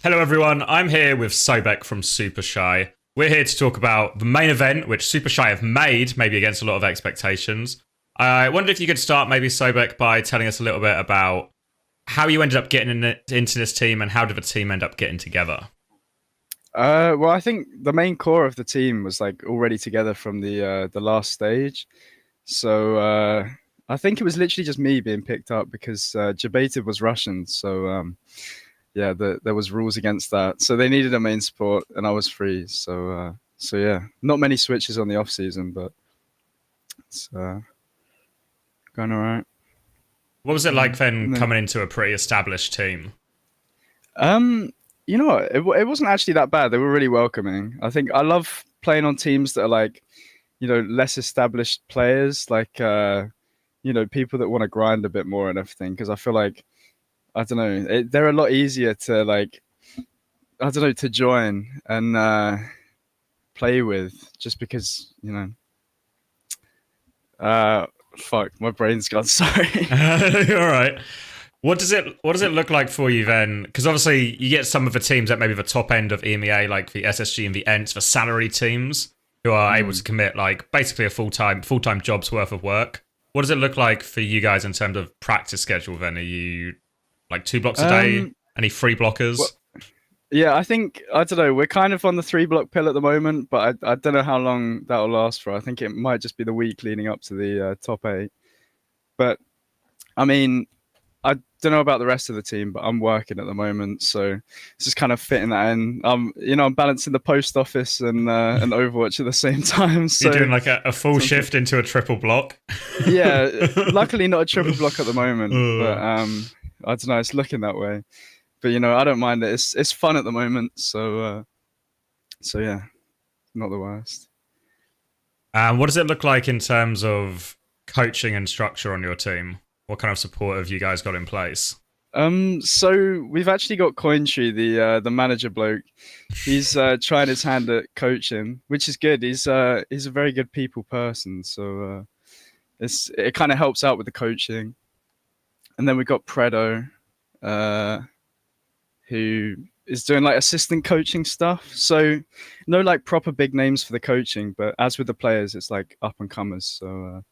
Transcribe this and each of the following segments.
Hello, everyone. I'm here with Sobek from Supershy. We're here to talk about the main event, which Supershy have made, maybe against a lot of expectations. I wondered if you could start, maybe Sobek, by telling us a little bit about how you ended up getting into this team and how did the team end up getting together? Well, I think the main core of the team was like already together from the last stage. So I think it was literally just me being picked up because Jabated was Russian. So yeah, there was rules against that. So they needed a main support, and I was free. So yeah, not many switches on the off season, but it's going all right. What was it like then No. coming into a pretty established team? Um, you know what? It wasn't actually that bad. They were really welcoming. I think I love playing on teams that are like, less established players, like people that want to grind a bit more and everything. Because I feel like I don't know, they're a lot easier to like I don't know to join and play with, just because fuck, my brain's gone. Sorry. All right. What does it look like for you then? Because obviously you get some of the teams at maybe the top end of EMEA, like the SSG and the ENTs, the salary teams who are able to commit like basically a full time job's worth of work. What does it look like for you guys in terms of practice schedule then? Are you like 2 blocks a day? um, Any free blockers? well, yeah, I think I don't know. We're kind of on the 3 block pill at the moment, but I don't know how long that'll last for. I think it might just be the week leading up to the top eight. But I mean, I don't know about the rest of the team, but I'm working at the moment, so it's just kind of fitting that in. I'm balancing the post office and Overwatch at the same time. You're So doing like a full something, shift into a triple block? yeah, luckily not a triple block at the moment, but Uh, I don't know. It's looking that way, but I don't mind it. It's fun at the moment, so yeah, not the worst. what does it look like in terms of coaching and structure on your team? What kind of support have you guys got in place? So we've actually got Cointree, the manager bloke. He's trying his hand at coaching, which is good. He's a very good people person, so it kind of helps out with the coaching. And then we've got Predo, uh, who is doing like assistant coaching stuff. So no like proper big names for the coaching, but as with the players, it's like up and comers. So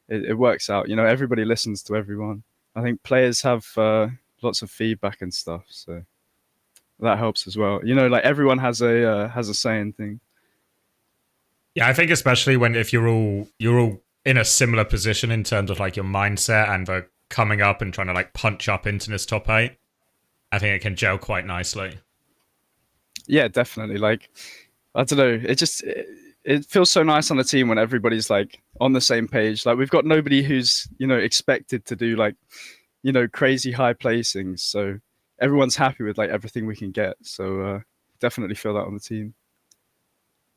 it works out. Everybody listens to everyone. I think players have lots of feedback and stuff, so that helps as well. Like everyone has a say in thing. Yeah, I think especially when if you're all in a similar position in terms of like your mindset and the coming up and trying to like punch up into this top eight, I think it can gel quite nicely. Yeah, definitely. Like I don't know, it feels so nice on the team when everybody's like on the same page. Like we've got nobody who's expected to do like crazy high placings, so everyone's happy with like everything we can get. So definitely feel that on the team.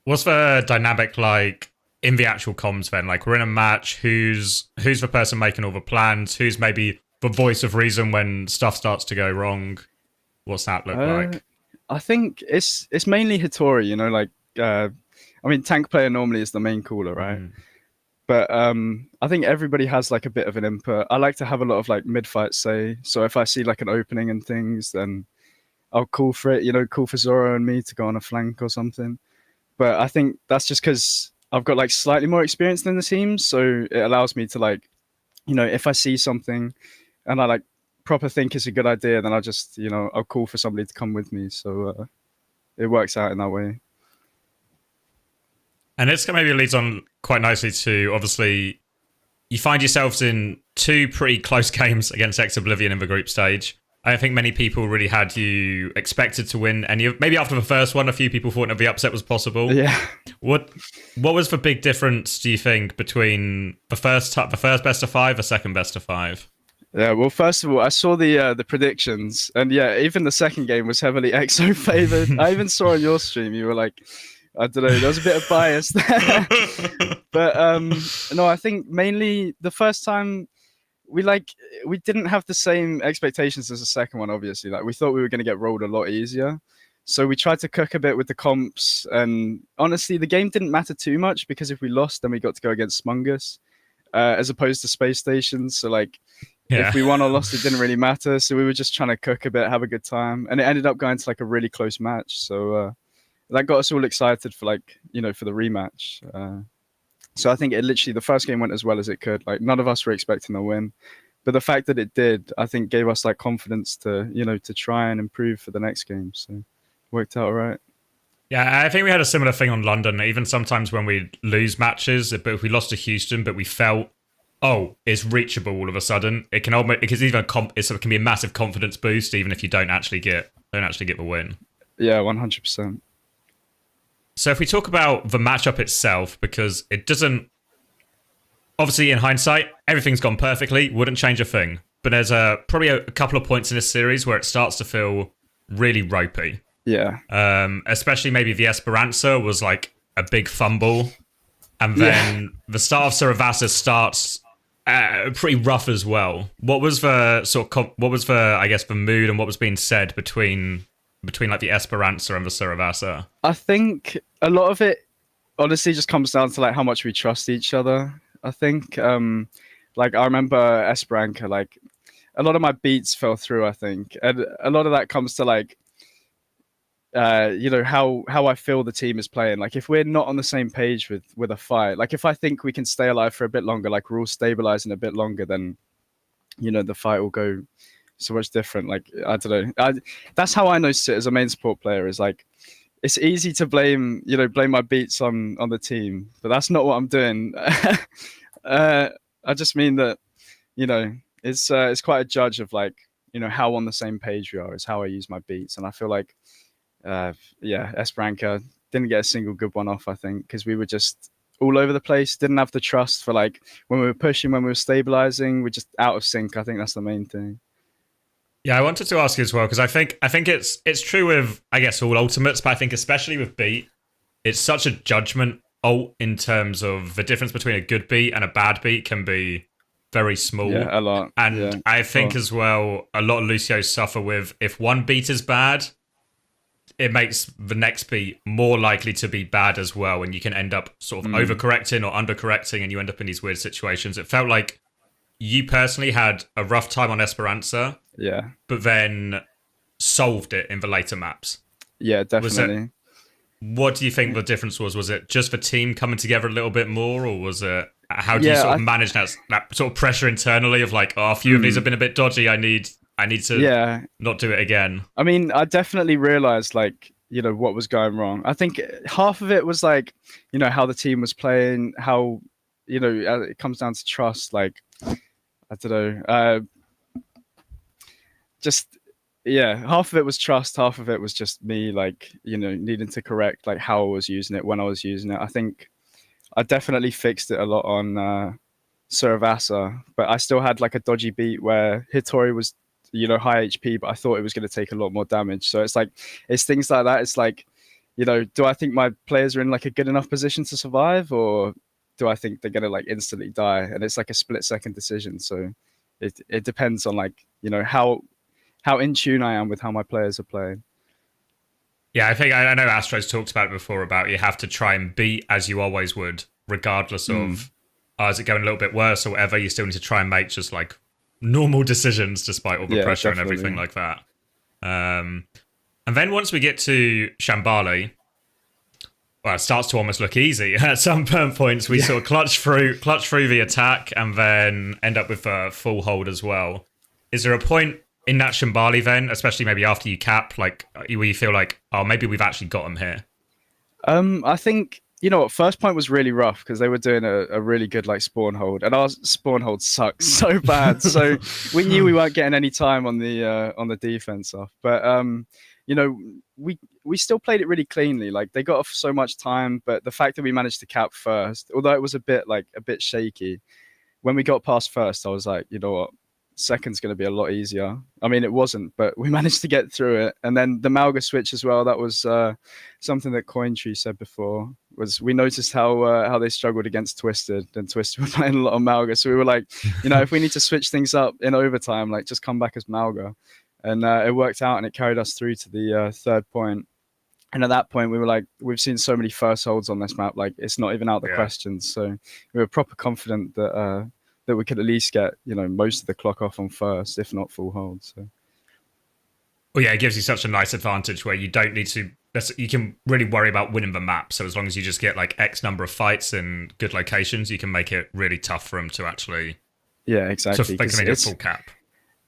What's the dynamic like in the actual comms then? Like we're in a match, who's the person making all the plans? Who's maybe the voice of reason when stuff starts to go wrong? What's that look Uh, like? I think it's mainly Hattori. Like I mean, tank player normally is the main caller, right? Mm. But I think everybody has like a bit of an input. I like to have a lot of like mid fight say. So if I see like an opening and things, then I'll call for it. Call for Zoro and me to go on a flank or something. But I think that's just because I've got like slightly more experience than the team, so it allows me to like, if I see something and I like proper think it's a good idea, then I'll call for somebody to come with me. So it works out in that way. And this maybe leads on quite nicely to obviously you find yourselves in two pretty close games against Ex Oblivion in the group stage. I don't think many people really had you expected to win any of. Maybe after the first one, a few people thought that the upset was possible. Yeah. What was the big difference? Do you think between the first best of five, the second best of five? Yeah, well, first of all, I saw the predictions, and yeah, even the second game was heavily EXO favored. I even saw on your stream you were like, I don't know, there was a bit of bias there. But no, I think mainly the first time we didn't have the same expectations as the second one. Obviously, like we thought we were going to get rolled a lot easier, so we tried to cook a bit with the comps. And honestly, the game didn't matter too much because if we lost, then we got to go against Smungus, as opposed to Space Stations. So like if we won or lost, it didn't really matter. So we were just trying to cook a bit, have a good time, and it ended up going to like a really close match. So that got us all excited for like for the rematch. So I think it literally the first game went as well as it could. Like none of us were expecting a win, but the fact that it did, I think, gave us like confidence to to try and improve for the next game. So worked out all right. Yeah, I think we had a similar thing on London. Even sometimes when we lose matches, but if we lost to Houston, but we felt, oh, it's reachable all of a sudden. It can almost because even it can be a massive confidence boost, even if you don't actually get the win. Yeah, 100%. So if we talk about the matchup itself, because it doesn't, obviously in hindsight, everything's gone perfectly, wouldn't change a thing. But there's probably a couple of points in this series where it starts to feel really ropey. Yeah. Especially maybe the Esperanca was like a big fumble. And then the start of Suravasa starts pretty rough as well. What was the I guess the mood and what was being said between like the Esperanca and the Suravasa? I think a lot of it honestly just comes down to like how much we trust each other. I think like I remember Esperanca, like a lot of my beats fell through, I think. And a lot of that comes to like how I feel the team is playing. Like if we're not on the same page with a fight, like if I think we can stay alive for a bit longer, like we're all stabilizing a bit longer, then the fight will go so much different. Like I don't know. That's how I know Sit as a main support player is like it's easy to blame my beats on the team, but that's not what I'm doing. I just mean that it's quite a judge of like how on the same page we are is how I use my beats, and I feel like Esperanca didn't get a single good one off, I think, because we were just all over the place, didn't have the trust for like when we were pushing, when we were stabilizing, we're just out of sync. I think that's the main thing. Yeah, I wanted to ask you as well, because I think it's true with, I guess, all ultimates, but I think especially with beat, it's such a judgment ult in terms of the difference between a good beat and a bad beat can be very small. Yeah, a lot. And I think as well, a lot of Lucios suffer with if one beat is bad, it makes the next beat more likely to be bad as well, and you can end up sort of overcorrecting or undercorrecting, and you end up in these weird situations. It felt like you personally had a rough time on Esperanca, but then solved it in the later maps. Yeah, definitely. What do you think the difference was? Was it just the team coming together a little bit more, or was it how do you sort of manage that sort of pressure internally of like, oh, a few of these have been a bit dodgy. I need to not do it again. I mean, I definitely realized like, what was going wrong. I think half of it was like, how the team was playing, how, it comes down to trust. Like, I don't know, half of it was trust. Half of it was just me, like, needing to correct like how I was using it, when I was using it. I think I definitely fixed it a lot on Suravasa, but I still had like a dodgy beat where Hitori was high HP, but I thought it was going to take a lot more damage. So it's like, it's things like that. It's like, do I think my players are in like a good enough position to survive, or do I think they're going to like instantly die? And it's like a split-second decision. So it depends on like, how in tune I am with how my players are playing. Yeah, I think I know Astro's talked about it before about you have to try and beat as you always would, regardless of is it going a little bit worse or whatever. You still need to try and make just like normal decisions despite all the pressure and everything like that. And then once we get to Shambali, well, it starts to almost look easy. At some points, we sort of clutch through the attack and then end up with a full hold as well. Is there a point in that Shambali then, especially maybe after you cap, like where you feel like, oh, maybe we've actually got them here? I think first point was really rough because they were doing a really good like spawn hold, and our spawn hold sucks so bad. So we knew we weren't getting any time on the defense off. But we still played it really cleanly. Like they got off so much time, but the fact that we managed to cap first, although it was a bit shaky, when we got past first, I was like, you know what? Second's going to be a lot easier. I mean, it wasn't, but we managed to get through it. And then the Malga switch as well. That was something that Cointree said before. Was we noticed how they struggled against Twisted, and Twisted were playing a lot of Malga. So we were like, if we need to switch things up in overtime, like just come back as Malga. And it worked out, and it carried us through to the third point. And at that point, we were like, we've seen so many first holds on this map, like it's not even out of the questions. So we were proper confident that that we could at least get, most of the clock off on first, if not full hold. So. Well, yeah, it gives you such a nice advantage where you don't need to. You can really worry about winning the map. So as long as you just get like X number of fights in good locations, you can make it really tough for them to actually. Yeah, exactly. So they can make a full cap.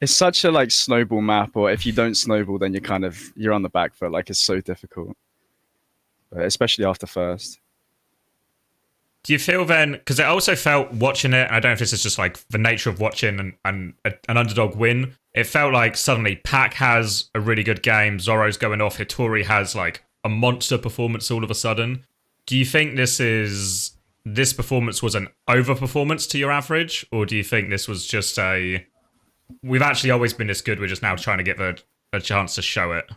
It's such a like snowball map, or if you don't snowball, then you're on the back foot. Like it's so difficult, especially after first. Do you feel then, because I also felt watching it, I don't know if this is just like the nature of watching and an underdog win, it felt like suddenly Pac has a really good game, Zoro's going off, Hitori has like a monster performance all of a sudden. Do you think this performance was an overperformance to your average, or do you think this was just we've actually always been this good, we're just now trying to get a chance to show it?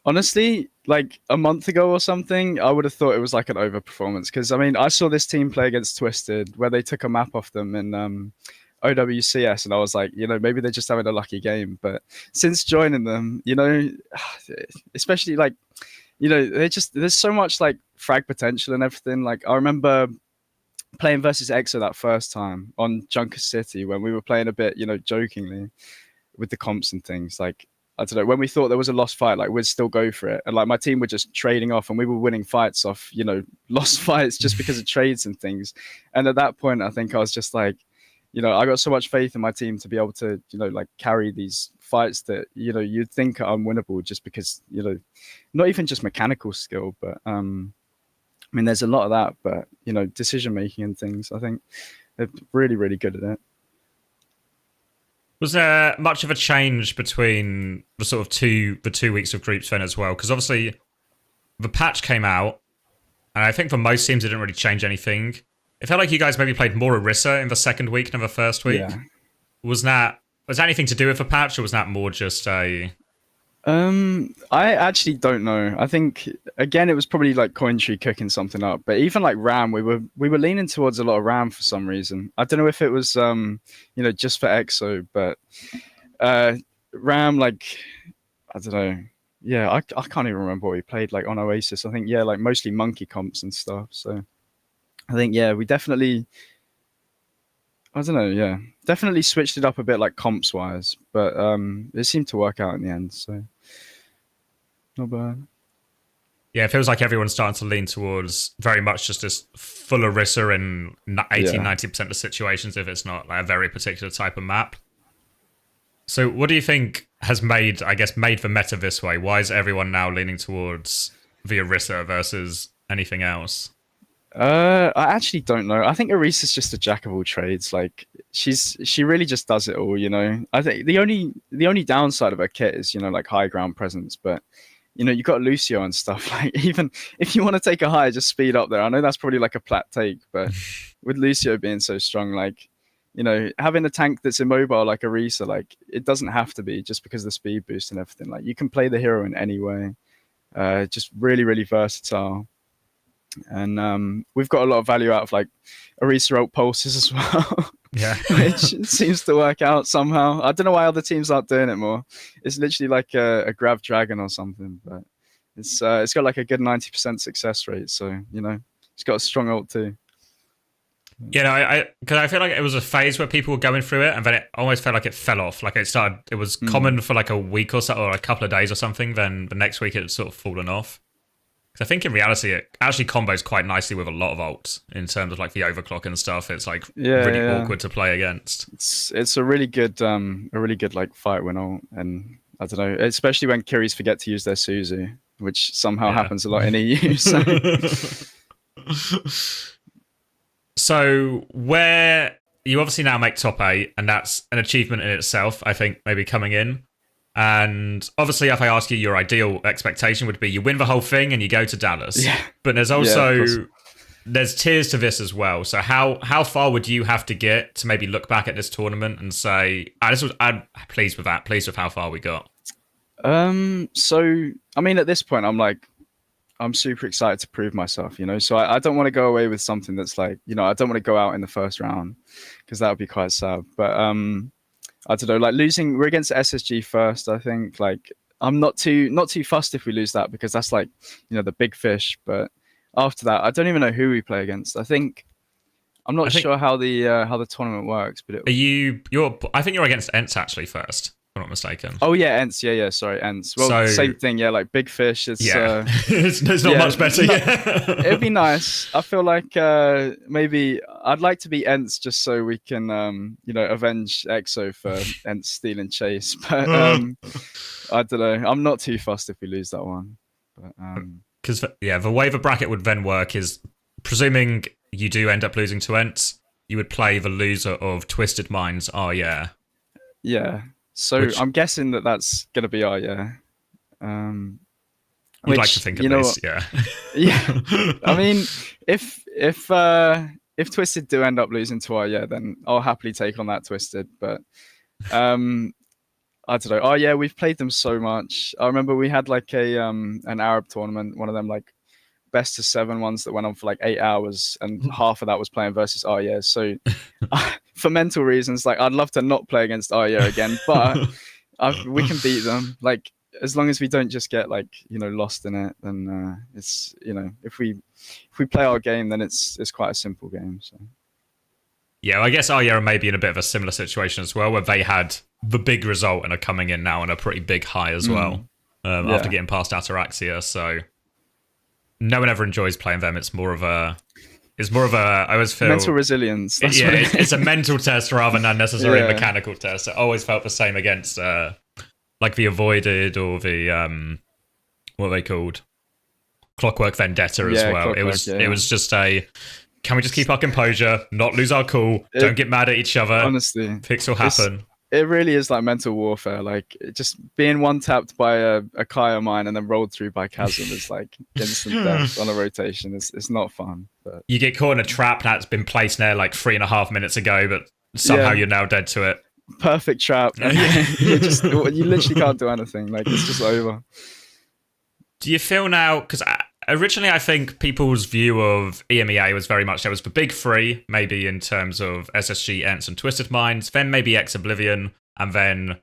Honestly, like a month ago or something, I would have thought it was like an overperformance because I saw this team play against Twisted where they took a map off them in OWCS, and I was like, maybe they're just having a lucky game. But since joining them, especially like, there's so much like frag potential and everything. Like I remember playing versus EXO that first time on Junker City when we were playing a bit, jokingly with the comps and things like. I don't know, when we thought there was a lost fight, like we'd still go for it. And like my team were just trading off and we were winning fights off, lost fights just because of trades and things. And at that point, I think I was just like, I got so much faith in my team to be able to, like carry these fights that, you'd think are unwinnable just because, not even just mechanical skill, but there's a lot of that, but, decision making and things, I think they're really, really good at it. Was there much of a change between the sort of the 2 weeks of groups then as well? Because obviously the patch came out, and I think for most teams it didn't really change anything. It felt like you guys maybe played more Orisa in the second week than the first week. Yeah. Was that anything to do with the patch, or was that more just a... I actually don't know. I think again it was probably like Cointree cooking something up. But even like Ram, we were leaning towards a lot of Ram for some reason. I don't know if it was just for EXO, but Ram, like I don't know. Yeah, I can't even remember what we played like on Oasis. I think like mostly monkey comps and stuff. So I think we definitely. I don't know, definitely switched it up a bit like comps wise, but it seemed to work out in the end, so not bad. Yeah, it feels like everyone's starting to lean towards very much just this full Orisa in 80-90% of situations if it's not like a very particular type of map. So what do you think has made the meta this way? Why is everyone now leaning towards the Orisa versus anything else? I actually don't know. I think Orisa's just a jack of all trades. Like she really just does it all, I think the only downside of her kit is, like high ground presence, but you've got Lucio and stuff. Like even if you want to take a high, just speed up there. I know that's probably like a plat take, but with Lucio being so strong, like, having a tank that's immobile like Orisa, like it doesn't have to be just because of the speed boost and everything. Like you can play the hero in any way. Just really, really versatile. And we've got a lot of value out of like Orisa ult pulses as well. Yeah. Which seems to work out somehow. I don't know why other teams aren't doing it more. It's literally like a grab dragon or something, but it's got like a good 90% success rate. So, it's got a strong ult too. Yeah, because I feel like it was a phase where people were going through it, and then it almost felt like it fell off. Like it was common for like a week or so, or a couple of days or something. Then the next week it had sort of fallen off. I think in reality, it actually combos quite nicely with a lot of ults in terms of like the overclock and stuff. It's like really awkward to play against. It's a really good like fight win ult, and I don't know, especially when Kiris forget to use their Suzu, which somehow happens a lot in EU. So where you obviously now make top 8, and that's an achievement in itself, I think, maybe coming in. And obviously, if I ask you, your ideal expectation would be you win the whole thing and you go to Dallas. Yeah. But there's also there's tiers to this as well. So how far would you have to get to maybe look back at this tournament and say, I'm pleased with that, pleased with how far we got? So at this point, I'm super excited to prove myself, So I don't want to go away with something that's like, I don't want to go out in the first round because that would be quite sad. But I don't know, like losing, we're against SSG first, I think. Like I'm not too fussed if we lose that because that's like, the big fish. But after that, I don't even know who we play against. I think I'm not I think sure how the tournament works, but are you're I think you're against Ents actually first, if I'm not mistaken. oh yeah, Ents, yeah, sorry, Ents. Well, So same thing, yeah, like Big Fish. It's yeah, it's not yeah, much better. it'd Yeah. be nice. I feel like maybe I'd like to be Ents just so we can avenge EXO for Ents stealing Chase. But I don't know. I'm not too fussed if we lose that one. But Because the way the bracket would then work is, presuming you do end up losing to Ents, you would play the loser of Twisted Minds. Oh yeah, yeah. So which I'm guessing that that's gonna be our yeah. you'd like to Which think at you know what? least, yeah. Yeah. I mean, if Twisted do end up losing to our yeah, then I'll happily take on that Twisted. But I don't know. Oh yeah, we've played them so much. I remember we had like a an Arab tournament, one of them like best of 7 ones that went on for like 8 hours, and half of that was playing versus Arya. So for mental reasons, like I'd love to not play against Arya again, but we can beat them. Like as long as we don't just get like lost in it, then it's if we play our game, then it's quite a simple game. So. Yeah, I guess Arya may be in a bit of a similar situation as well, where they had the big result and are coming in now on a pretty big high as well, after getting past Ataraxia. So no one ever enjoys playing them. It's more of a I always feel mental resilience. That's what it's a mental test rather than necessarily a mechanical test. I always felt the same against like the Avoided or the what are they called? Clockwork Vendetta as well. It was just a, can we just keep our composure, not lose our cool, don't get mad at each other. Honestly, fix will happen. It really is like mental warfare. Like just being one tapped by a Kaya mine and then rolled through by Chasm is like instant death on a rotation. It's not fun. But you get caught in a trap that's been placed there like 3.5 minutes ago, but somehow you're now dead to it. Perfect trap. you literally can't do anything. Like it's just over. Do you feel now, because originally I think people's view of EMEA was very much there was the big three, maybe in terms of SSG, Ents, and Twisted Minds, then maybe X Oblivion, and then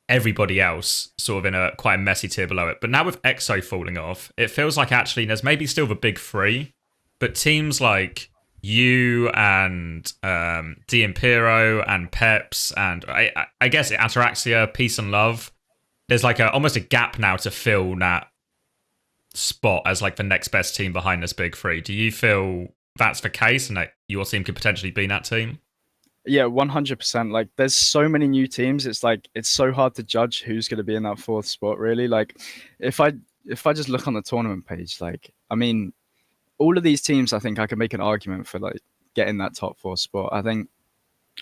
everybody else sort of in a quite a messy tier below it. But now with EXO falling off, it feels like actually there's maybe still the big three, but teams like you and D Impero and Peps and I guess Ataraxia, Peace and Love, there's like almost a gap now to fill that spot as like the next best team behind this big three. Do you feel that's the case and that your team could potentially be that team? Yeah, 100%. Like there's so many new teams. It's like it's so hard to judge who's going to be in that 4th spot really. Like if I just look on the tournament page, like I mean all of these teams, I think I can make an argument for like getting that top 4 spot. I think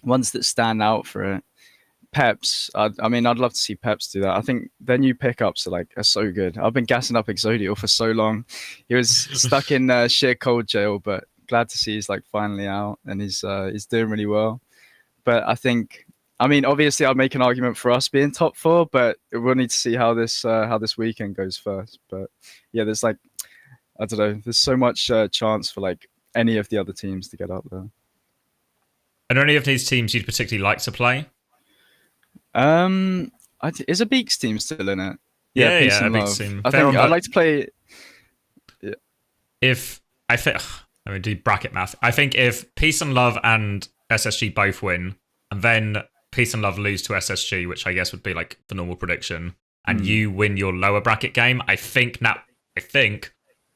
ones that stand out for it, Peps. I mean, I'd love to see Peps do that. I think their new pickups are so good. I've been gassing up Exodial for so long. He was stuck in sheer cold jail, but glad to see he's like finally out and he's doing really well. But I think, I mean, obviously, I'll make an argument for us being top 4, but we'll need to see how this weekend goes first. But yeah, there's like, I don't know, there's so much chance for like any of the other teams to get up there. Are there any of these teams you'd particularly like to play? Is a Beaks team still in it? Yeah, Peace and Beaks Love. team. I think I'd like to play. Yeah. If I think, I mean, do bracket math. I think if Peace and Love and SSG both win, and then Peace and Love lose to SSG, which I guess would be like the normal prediction, and you win your lower bracket game, I think that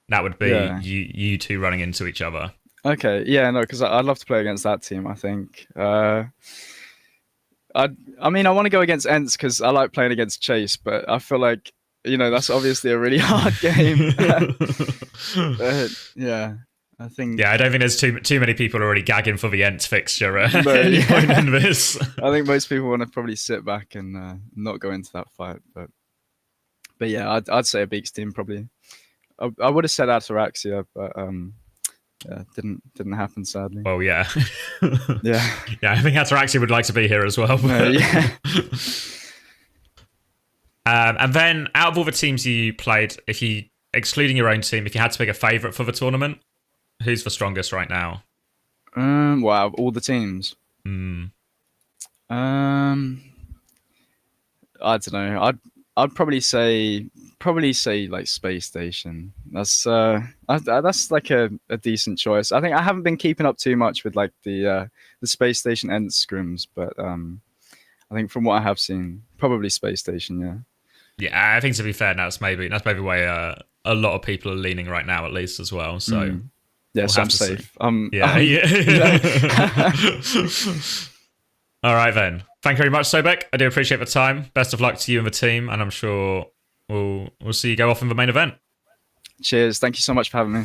would be you two running into each other. Okay, yeah, no, because I'd love to play against that team. I think. I mean, I want to go against Ents because I like playing against Chase, but I feel like that's obviously a really hard game. But, yeah. I think. Yeah, I don't think there's too many people already gagging for the Ents fixture at any point in this. I think most people want to probably sit back and not go into that fight, but yeah, I'd say a Beaks team probably. I would have said Ataraxia, but yeah, didn't happen sadly. Well, yeah, yeah. I think Ataraxia would like to be here as well. Yeah. And then out of all the teams you played, excluding your own team, if you had to pick a favourite for the tournament, who's the strongest right now? Wow, all the teams. I don't know. I'd probably say probably say like space station. That's like a decent choice. I think I haven't been keeping up too much with like the space station end scrims, but I think from what I have seen, probably space station. Yeah. Yeah, I think to be fair, that's maybe where a lot of people are leaning right now, at least as well. So yeah, we'll so have I'm to safe. yeah. All right then. Thank you very much, Sobek. I do appreciate the time. Best of luck to you and the team, and I'm sure we'll see you go off in the main event. Cheers. Thank you so much for having me.